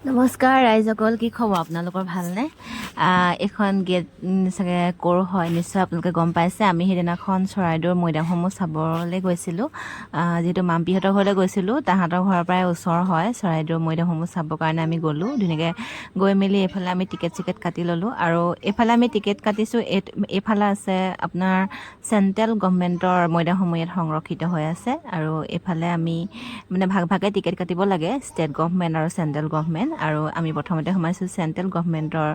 নমস্কাৰ ৰাইজসকল, কি খবৰ আপোনালোকৰ? ভালনে? এখন গেট চাগে ক'ৰ হয় নিশ্চয় আপোনালোকে গম পাইছে। আমি সেইদিনাখন চৰাইদেউৰ মৈদামসমূহ চাবলৈ গৈছিলোঁ। যিহেতু মাম্পীহঁতৰ ঘৰলৈ গৈছিলোঁ, তাহাঁতৰ ঘৰৰ পৰাই ওচৰ হয় চৰাইদেউৰ মৈদামসমূহ চাবৰ কাৰণে আমি গ'লোঁ। ধুনীয়াকৈ গৈ মেলি এইফালে আমি টিকেট কাটি ল'লোঁ। আৰু এইফালে আমি টিকেট কাটিছোঁ, এইফালে আছে আপোনাৰ চেণ্ট্ৰেল গভৰ্ণমেণ্টৰ মৈদামসমূহ ইয়াত সংৰক্ষিত হৈ আছে। আৰু এইফালে আমি মানে ভাগে টিকেট কাটিব লাগে, ষ্টেট গভৰ্ণমেণ্ট আৰু চেণ্ট্ৰেল গভৰ্ণমেণ্ট। আৰু আমি প্ৰথমতে সোমাইছোঁ চেণ্ট্ৰেল গভৰ্ণমেণ্টৰ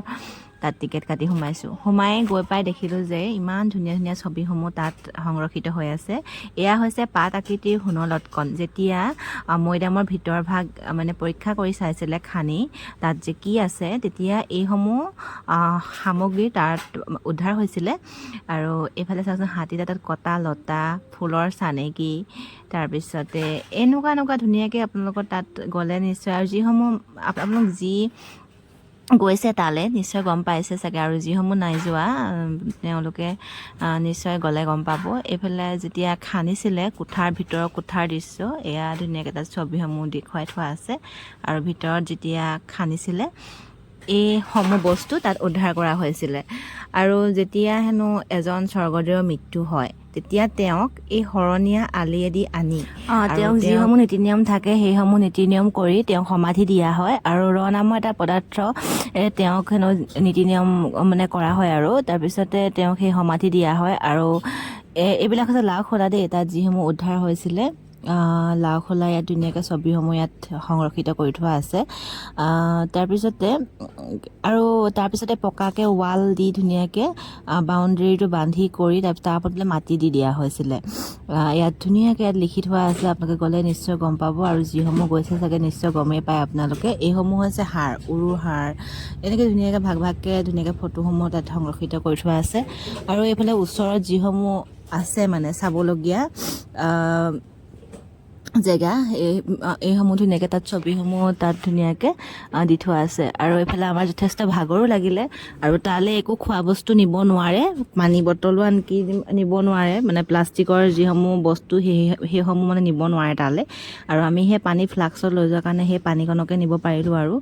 তাত টিকেট কাটি সোমাইছোঁ। সোমাই গৈ পাই দেখিলোঁ যে ইমান ধুনীয়া ধুনীয়া ছবিসমূহ তাত সংৰক্ষিত হৈ আছে। এয়া হৈছে পাত আকৃতিৰ সোণৰ লটকন। যেতিয়া মৈদামৰ ভিতৰ ভাগ মানে পৰীক্ষা কৰি চাইছিলে খানি তাত যে কি আছে, তেতিয়া এইসমূহ সামগ্ৰী তাত উদ্ধাৰ হৈছিলে। আৰু এইফালে চাওকচোন, হাতী দাঁতত কটা লতা, ফুলৰ চানেকি, তাৰপিছতে এনেকুৱা ধুনীয়াকৈ আপোনালোকৰ তাত গ'লে নিশ্চয়, আৰু যিসমূহ আপোনালোক যি গৈছে তালৈ নিশ্চয় গম পাইছে চাগে, আৰু যিসমূহ নাই যোৱা তেওঁলোকে নিশ্চয় গ'লে গম পাব। এইফালে যেতিয়া খান্দিছিলে ভিতৰৰ কোঠাৰ দৃশ্য, এয়া ধুনীয়াকৈ তাত ছবিসমূহ দেখুৱাই থোৱা আছে। আৰু ভিতৰত যেতিয়া খান্দিছিলে এইসমূহ বস্তু তাত উদ্ধাৰ কৰা হৈছিলে। আৰু যেতিয়া হেনো এজন স্বৰ্গদেউৰ মৃত্যু হয়, তেতিয়া তেওঁক এই শৰণীয়া আলিয়েদি আনি তেওঁক যিসমূহ নীতি নিয়ম থাকে সেইসমূহ নীতি নিয়ম কৰি তেওঁক সমাধি দিয়া হয়। আৰু নামৰ এটা পদাৰ্থ তেওঁক হেনো নীতি নিয়ম মানে কৰা হয়। আৰু তাৰপিছতে তেওঁক সেই সমাধি দিয়া হয়। আৰু এইবিলাক হৈছে লাওখোলা দেই, তাত যিসমূহ উদ্ধাৰ হৈছিলে লাওখোলা ইয়াত ধুনীয়াকৈ ছবিসমূহ ইয়াত সংৰক্ষিত কৰি থোৱা আছে। তাৰপিছতে পকাকৈ ৱাল দি ধুনীয়াকৈ বাউণ্ডেৰীটো বান্ধি কৰি তাৰপিছত তাৰ ওপৰত মাটি দি দিয়া হৈছিলে। ইয়াত ধুনীয়াকৈ ইয়াত লিখি থোৱা আছে, আপোনালোকে গ'লে নিশ্চয় গম পাব। আৰু যিসমূহ গৈছে চাগে নিশ্চয় গমেই পায় আপোনালোকে। এইসমূহ হৈছে হাৰ, উৰুৰ হাৰ, এনেকৈ ধুনীয়াকৈ ভাগকৈ ধুনীয়াকৈ ফটোসমূহ তাত সংৰক্ষিত কৰি থোৱা আছে। আৰু এইফালে ওচৰত যিসমূহ আছে মানে চাবলগীয়া জেগা, এইসমূহ ধুনীয়াকৈ তাত ছবিসমূহ তাত ধুনীয়াকৈ দি থোৱা আছে। আৰু এইফালে আমাৰ যথেষ্ট ভাগৰো লাগিলে। আৰু তালৈ একো খোৱা বস্তু নিব নোৱাৰে, পানী বটলো আনকি নিব নোৱাৰে, মানে প্লাষ্টিকৰ যিসমূহ বস্তু সেইসমূহ মানে নিব নোৱাৰে তালৈ। আৰু আমি সেই পানী ফ্লাক্সত লৈ যোৱাৰ কাৰণে সেই পানীকণকে নিব পাৰিলোঁ। আৰু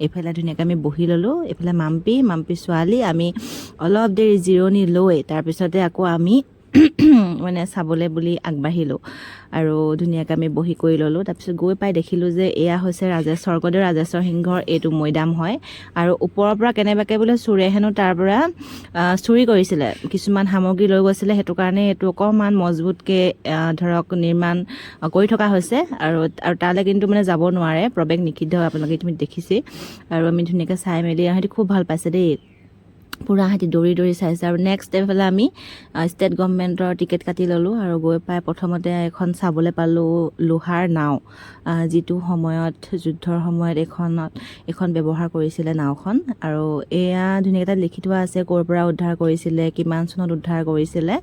এইফালে ধুনীয়াকৈ আমি বহি ল'লোঁ। এইফালে মাম্পী ছোৱালী, আমি অলপ দেৰি জিৰণি লৈ তাৰপিছতে আকৌ আমি মানে চাবলৈ বুলি আগবাঢ়িলোঁ। আৰু ধুনীয়াকৈ আমি বহি কৰি ল'লোঁ। তাৰপিছত গৈ পাই দেখিলোঁ যে এয়া হৈছে স্বৰ্গদেউ ৰাজেশ্বৰ সিংহৰ এইটো মৈদাম হয়। আৰু ওপৰৰ পৰা কেনেবাকৈ বোলে চোৰে হেনো তাৰ পৰা চুৰি কৰিছিলে, কিছুমান সামগ্ৰী লৈ গৈছিলে। সেইটো কাৰণে এইটো অকণমান মজবুতকৈ ধৰক নিৰ্মাণ কৰি থকা হৈছে। আৰু তালৈ কিন্তু মানে যাব নোৱাৰে, প্ৰৱেশ নিষিদ্ধ, আপোনালোকে তুমি দেখিছেই। আৰু আমি ধুনীয়াকৈ চাই মেলি সিহঁতি খুব ভাল পাইছে দেই, পূৰা সিহঁতি দৌৰি চাইছে। আৰু নেক্সট এইফালে আমি ষ্টেট গভৰ্ণমেণ্টৰ টিকেট কাটি ল'লোঁ। আৰু গৈ পাই প্ৰথমতে এখন চাবলৈ পালোঁ লোহাৰ নাও, যিটো সময়ত যুদ্ধৰ সময়ত এইখন ব্যৱহাৰ কৰিছিলে নাওখন। আৰু এয়া ধুনীয়াকৈ তাত লিখি থোৱা আছে ক'ৰ পৰা উদ্ধাৰ কৰিছিলে, কিমান চনত উদ্ধাৰ কৰিছিলে,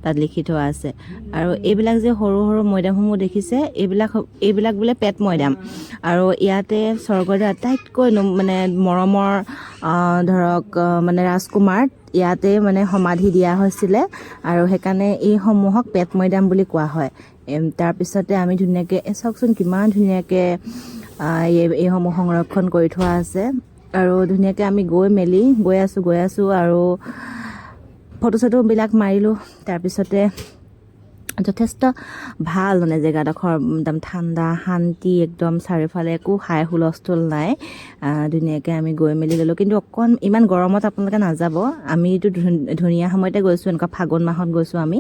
তাত লিখি থোৱা আছে। আৰু এইবিলাক যে সৰু সৰু মৈদামসমূহ দেখিছে, এইবিলাক বোলে পেট মৈদাম। আৰু ইয়াতে স্বৰ্গদেউৰ আটাইতকৈ মানে মৰমৰ ধৰক মানে ৰাজকুমাৰ ইয়াতে মানে সমাধি দিয়া হৈছিলে। আৰু সেইকাৰণে এইসমূহক পেট মৈদাম বুলি কোৱা হয়। তাৰপিছতে আমি ধুনীয়াকৈ চাওকচোন কিমান ধুনীয়াকৈ এইসমূহ সংৰক্ষণ কৰি থোৱা আছে। আৰু ধুনীয়াকৈ আমি গৈ আছোঁ আৰু ফটো চটোবিলাক মাৰিলোঁ। তাৰপিছতে যথেষ্ট ভাল মানে জেগাডোখৰ, একদম ঠাণ্ডা শান্তি, একদম চাৰিওফালে একো হাই হুলস্থুল নাই। ধুনীয়াকৈ আমি গৈ মেলি ল'লোঁ। কিন্তু ইমান গৰমত আপোনালোকে নাযাব, আমিতো ধুনীয়া সময়তে গৈছোঁ, এনেকুৱা ফাগুন মাহত গৈছোঁ আমি।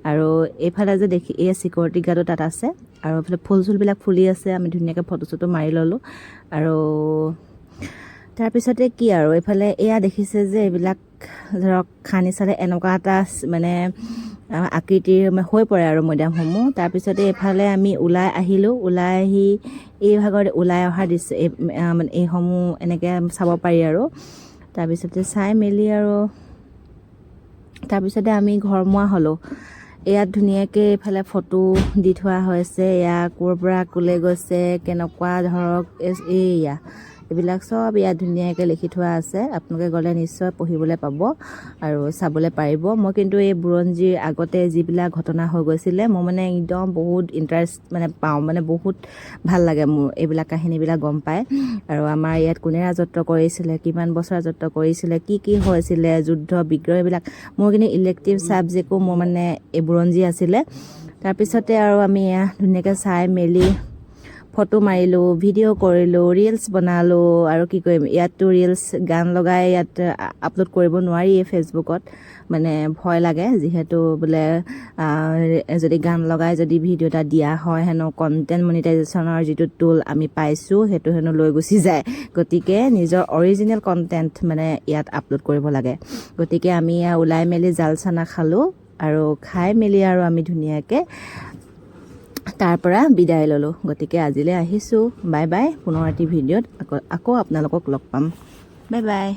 আৰু এইফালে যে এই চিকিউৰিটি গাৰ্ডো তাত আছে। আৰু এইফালে ফুল চুলবিলাক ফুলি আছে, আমি ধুনীয়াকৈ ফটো চটো মাৰি ল'লোঁ। আৰু তাৰপিছতে কি আৰু এইফালে এয়া দেখিছে যে এইবিলাক ধৰক খান্দি চালে এনেকুৱা এটা মানে আকৃতিৰ হৈ পৰে আৰু মৈদামসমূহ। তাৰপিছতে এইফালে আমি ওলাই আহিলোঁ। ওলাই আহি এই ভাগত ওলাই অহাৰ দৃশ্য মানে এইসমূহ এনেকৈ চাব পাৰি। আৰু তাৰপিছতে চাই মেলি আৰু তাৰপিছতে আমি ঘৰমুৱা হ'লোঁ। ইয়াত ধুনীয়াকৈ এইফালে ফটো দি থোৱা হৈছে, এয়া ক'ৰ পৰা ক'লৈ গৈছে, কেনেকুৱা ধৰক এইয়া এইবিলাক চব ইয়াত ধুনীয়াকৈ লিখি থোৱা আছে। আপোনালোকে গ'লে নিশ্চয় পঢ়িবলৈ পাব আৰু চাবলৈ পাৰিব। মই কিন্তু এই বুৰঞ্জীৰ আগতে যিবিলাক ঘটনা হৈ গৈছিলে মই মানে একদম বহুত ইণ্টাৰেষ্ট মানে পাওঁ, মানে বহুত ভাল লাগে মোৰ এইবিলাক কাহিনীবিলাক গম পায়। আৰু আমাৰ ইয়াত কোনে ৰাজত্ব কৰিছিলে, কিমান বছৰ ৰাজত্ব কৰিছিলে, কি হৈছিলে, যুদ্ধ বিগ্ৰহ, এইবিলাক মোৰ কিন্তু ইলেক্টিভ ছাবজেক্টো মোৰ মানে এই বুৰঞ্জী আছিলে। তাৰপিছতে আৰু আমি ধুনীয়াকৈ চাই মেলি ফটো মাৰিলোঁ, ভিডিঅ' কৰিলোঁ, ৰিলছ বনালোঁ। আৰু কি কৰিম, ইয়াততো ৰিলছ গান লগাই ইয়াত আপলোড কৰিব নোৱাৰি ফেচবুকত, মানে ভয় লাগে। যিহেতু বোলে যদি গান লগাই যদি ভিডিঅ' এটা দিয়া হয় হেনো কণ্টেণ্ট মনিটাইজেশ্যনৰ যিটো টুল আমি পাইছোঁ সেইটো হেনো লৈ গুচি যায়। গতিকে নিজৰ অৰিজিনেল কণ্টেণ্ট মানে ইয়াত আপলোড কৰিব লাগে। গতিকে আমি ওলাই মেলি জাল চানা খালোঁ আৰু খাই মেলি আৰু আমি ধুনীয়াকৈ তাৰ পৰা বিদায় ল'লোঁ। গতিকে আজিলৈ আহিছোঁ, বাই বাই। পুনৰ এটি ভিডিঅ'ত আকৌ আপোনালোকক লগ পাম। Bye bye.